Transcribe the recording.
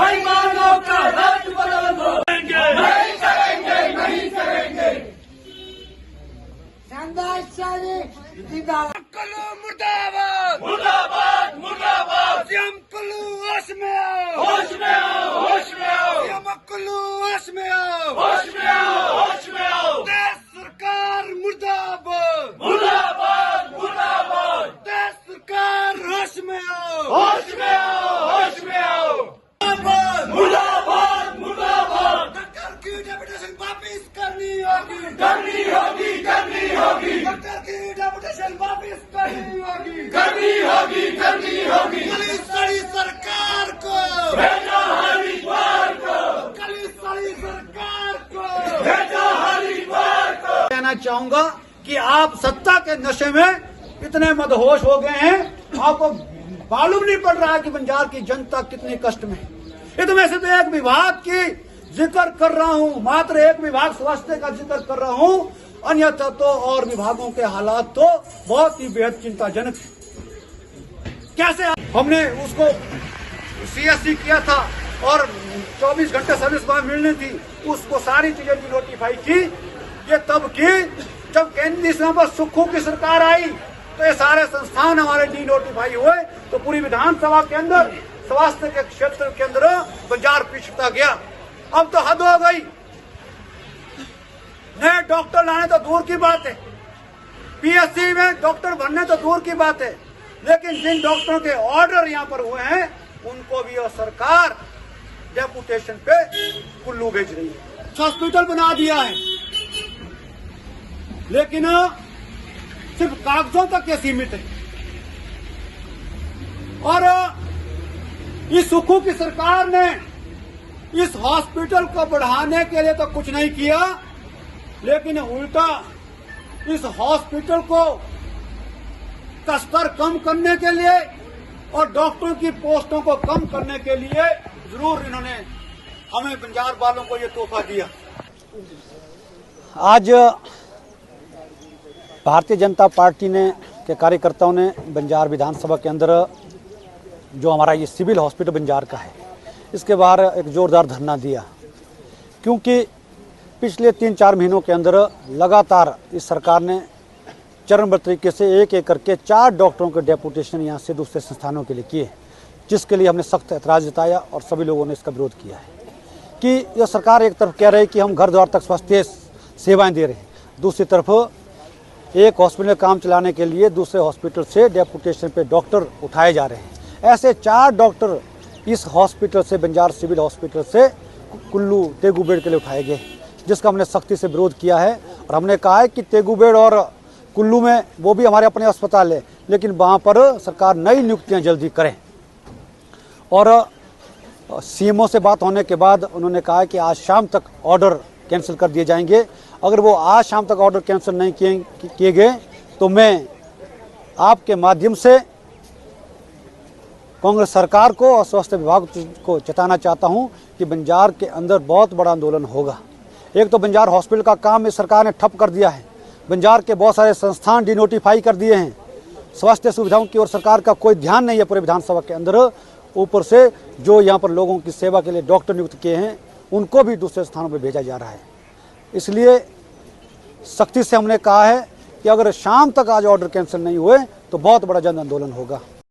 बेईमानों का राज बदल दो। नहीं करेंगे, नहीं करेंगे। शानदार शाही जिंदाबाद। कुल्लू मुर्दाबाद, मुर्दाबाद, मुर्दाबाद। सीएम कुल्लू होश में आओ, होश में आओ, होश में आओ। सीएम कुल्लू होश में आओ, होश में आओ, होश में आओ। देश सरकार मुर्दाबाद, मुर्दाबाद, मुर्दाबाद। देश सरकार होश में आओ, होश में आओ, होश में आओ। मुर्दाबाद, मुर्दाबाद, मुर्दाबाद। डॉक्टर की डेपुटेशन वापिस करनी होगी, करनी होगी, करनी होगी। डॉक्टर की डेपुटेशन वापिस करनी होगी, करनी होगी, करनी होगी। कली सरकार को भेजो हरिद्वार को, कली सरकार को भेजो हरिद्वार को। कहना चाहूंगा कि आप सत्ता के नशे में इतने मदहोश हो गए हैं, आपको मालूम नहीं पड़ रहा है कि बंजार की जनता कितनी कष्ट में। इतने से तो एक विभाग की जिक्र कर रहा हूं, मात्र एक विभाग स्वास्थ्य का जिक्र कर रहा हूं, अन्यथा तो और विभागों के हालात तो बहुत ही बेहद चिंताजनक है। कैसे हमने उसको सीएससी किया था और 24 घंटे सर्विस वहां मिलनी थी, उसको सारी चीजें भी नोटिफाई की। ये तब की जब केंद्रीय सीमा पर सुक्खू की सरकार आई तो ये सारे संस्थान हमारे डी नोटिफाई हुए, तो पूरी विधानसभा के अंदर स्वास्थ्य के क्षेत्र के अंदर बंजार पिछड़ता गया। अब तो हद हो गई, नए डॉक्टर लाने तो दूर की बात है, पीएससी में डॉक्टर बनने तो दूर की बात है, लेकिन जिन डॉक्टरों के ऑर्डर यहाँ पर हुए हैं उनको भी सरकार डेपुटेशन पे कुल्लू भेज रही है। हॉस्पिटल बना दिया है, लेकिन सिर्फ कागजों तक ये सीमित है। और इस सुक्खू की सरकार ने इस हॉस्पिटल को बढ़ाने के लिए तो कुछ नहीं किया, लेकिन उल्टा इस हॉस्पिटल को का स्तर कम करने के लिए और डॉक्टरों की पोस्टों को कम करने के लिए जरूर इन्होंने हमें बंजार वालों को ये तोहफा दिया। आज भारतीय जनता पार्टी ने के कार्यकर्ताओं ने बंजार विधानसभा के अंदर जो हमारा ये सिविल हॉस्पिटल बंजार का है, इसके बाहर एक जोरदार धरना दिया, क्योंकि पिछले 3-4 महीनों के अंदर लगातार इस सरकार ने चरणबद्ध तरीके से एक एक करके 4 डॉक्टरों के डेपुटेशन यहाँ से दूसरे संस्थानों के लिए किए, जिसके लिए हमने सख्त ऐतराज़ जताया और सभी लोगों ने इसका विरोध किया है कि यह सरकार एक तरफ कह रही है कि हम घर द्वार तक स्वास्थ्य सेवाएं दे रहे हैं, दूसरी तरफ एक हॉस्पिटल में काम चलाने के लिए दूसरे हॉस्पिटल से डेपुटेशन पे डॉक्टर उठाए जा रहे हैं। ऐसे 4 डॉक्टर इस हॉस्पिटल से, बंजार सिविल हॉस्पिटल से कुल्लू तेगूबेड़ के लिए उठाए गए, जिसका हमने सख्ती से विरोध किया है। और हमने कहा है कि तेगूबेड़ और कुल्लू में वो भी हमारे अपने अस्पताल है, लेकिन वहाँ पर सरकार नई नियुक्तियाँ जल्दी करें। और सीएमओ से बात होने के बाद उन्होंने कहा कि आज शाम तक ऑर्डर कैंसिल कर दिए जाएंगे। अगर वो आज शाम तक ऑर्डर कैंसिल नहीं किए गए तो मैं आपके माध्यम से कांग्रेस सरकार को और स्वास्थ्य विभाग को चेताना चाहता हूं कि बंजार के अंदर बहुत बड़ा आंदोलन होगा। एक तो बंजार हॉस्पिटल का काम इस सरकार ने ठप कर दिया है, बंजार के बहुत सारे संस्थान डिनोटिफाई कर दिए हैं, स्वास्थ्य सुविधाओं की ओर सरकार का कोई ध्यान नहीं है पूरे विधानसभा के अंदर। ऊपर से जो यहाँ पर लोगों की सेवा के लिए डॉक्टर नियुक्त किए हैं उनको भी दूसरे स्थानों पर भेजा जा रहा है। इसलिए सख्ती से हमने कहा है कि अगर शाम तक आज ऑर्डर कैंसिल नहीं हुए तो बहुत बड़ा जन आंदोलन होगा।